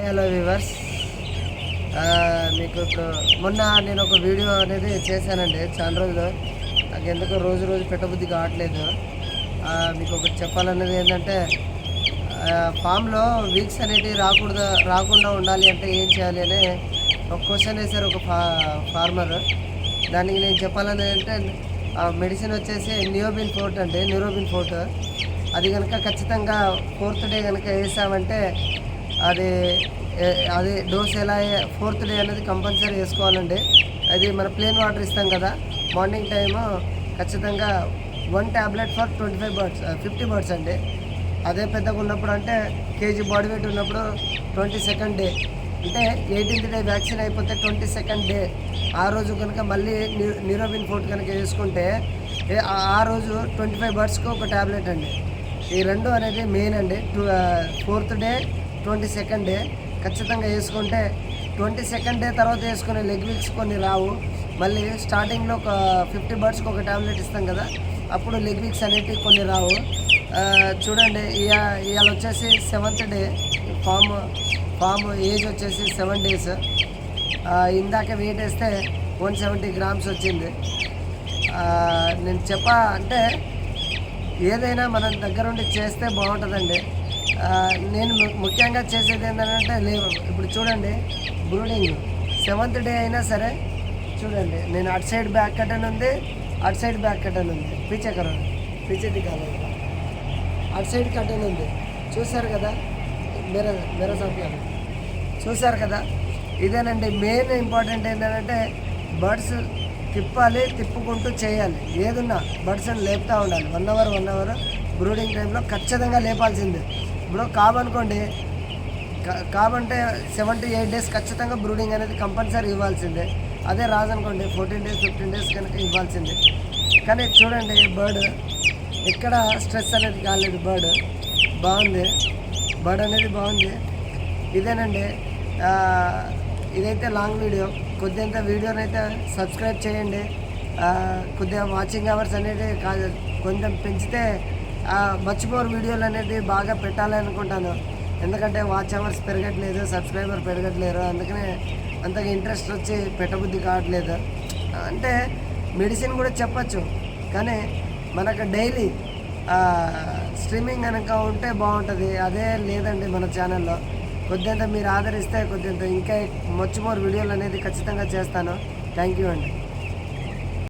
Hello viewers, మీకు ఇప్పుడు మొన్న నేను ఒక వీడియో అనేది చేశానండి. చాలా రోజులు నాకు ఎందుకో రోజు రోజు పెట్టబుద్ధి కావట్లేదు. మీకు ఒకటి చెప్పాలన్నది ఏంటంటే, ఫామ్లో వీక్స్ అనేటివి రాకుండా ఉండాలి అంటే ఏం చేయాలి అని ఒక క్వశ్చన్ వేశారు ఒక ఫార్మర్. దానికి నేను చెప్పాలనేది అంటే, మెడిసిన్ వచ్చేసి న్యూరోబిన్ ఫోర్ట్. అది కనుక ఖచ్చితంగా 4th డే కనుక వేసామంటే అది అది డోస్ ఎలా 4th డే అనేది కంపల్సరీ వేసుకోవాలండి. అది మన ప్లెయిన్ వాటర్ ఇస్తాం కదా, మార్నింగ్ టైము ఖచ్చితంగా 1 టాబ్లెట్ ఫర్ 50 బర్డ్స్ అండి. అదే పెద్దగా ఉన్నప్పుడు అంటే కేజీ బాడీ వెయిట్ ఉన్నప్పుడు 22nd డే అంటే 18th డే వ్యాక్సిన్ అయిపోతే 22nd డే ఆ రోజు కనుక మళ్ళీ న్యూరోబిన్ ఫోర్ట్ కనుక వేసుకుంటే ఆ రోజు 25 బర్డ్స్కి ఒక టాబ్లెట్ అండి. ఈ రెండు అనేది మెయిన్ అండి. 4th డే 22nd డే ఖచ్చితంగా వేసుకుంటే 22nd డే తర్వాత వేసుకునే లెగ్ వీక్స్ కొన్ని రావు. మళ్ళీ స్టార్టింగ్లో ఒక 50 బర్డ్స్కి ఒక టాబ్లెట్ ఇస్తాం కదా, అప్పుడు లెగ్ వీక్స్ అనేటివి కొన్ని రావు. చూడండి, ఇవాళ వచ్చేసి 7th డే, ఫామ్ ఏజ్ వచ్చేసి 7 days. ఇందాక వెయిట్ వేస్తే 170 grams వచ్చింది. నేను అంటే ఏదైనా మన దగ్గరుండి చేస్తే బాగుంటుందండి. నేను ముఖ్యంగా చేసేది ఏంటంటే ఇప్పుడు చూడండి, బ్రూడింగ్ 7th డే అయినా సరే చూడండి, నేను అటు సైడ్ బ్యాక్ కట్టన్ ఉంది, అటు సైడ్ బ్యాక్ కట్టన్ ఉంది, పిచ్చేది కాలేదు, అటు సైడ్ కట్టన్ ఉంది. చూసారు కదా, మెర సంఖ్యలు చూసారు కదా. ఇదేనండి మెయిన్ ఇంపార్టెంట్ ఏంటంటే, బర్డ్స్ తిప్పుకుంటూ చేయాలి. ఏదున్నా బర్డ్స్ని లేపుతూ ఉండాలి. 1 అవర్ బ్రూడింగ్ టైంలో ఖచ్చితంగా లేపాల్సిందే. ఇప్పుడు కాబనుకోండి, కాబంటే 7 to 8 days ఖచ్చితంగా బ్రూడింగ్ అనేది కంపల్సరీ ఇవ్వాల్సిందే. అదే రాదనుకోండి 14 days 15 days కనుక ఇవ్వాల్సిందే. కానీ చూడండి, బర్డ్ ఎక్కడ స్ట్రెస్ అనేది కాలేదు. బర్డ్ అనేది బాగుంది. ఇదేనండి. ఇదైతే లాంగ్ వీడియో. కొద్దిగా వీడియోనైతే సబ్స్క్రైబ్ చేయండి. కొద్దిగా వాచింగ్ అవర్స్ అనేది కొంచెం పెంచితే మచ్ మోర్ వీడియోలు అనేది బాగా పెట్టాలి అనుకుంటాను. ఎందుకంటే వాచ్ అవర్స్ పెరగట్లేదు, సబ్స్క్రైబర్ పెరగట్లేరు. అందుకనే అంతగా ఇంట్రెస్ట్ వచ్చి పెట్టబుద్ధి కావట్లేదు. అంటే మెడిసిన్ కూడా చెప్పచ్చు, కానీ మనకు డైలీ స్ట్రీమింగ్ కనుక ఉంటే బాగుంటుంది. అదే లేదండి మన ఛానల్లో. కొద్దిగా మీరు ఆదరిస్తే ఇంకా మచ్ మోర్ వీడియోలు అనేది ఖచ్చితంగా చేస్తాను. థ్యాంక్ యూ అండి.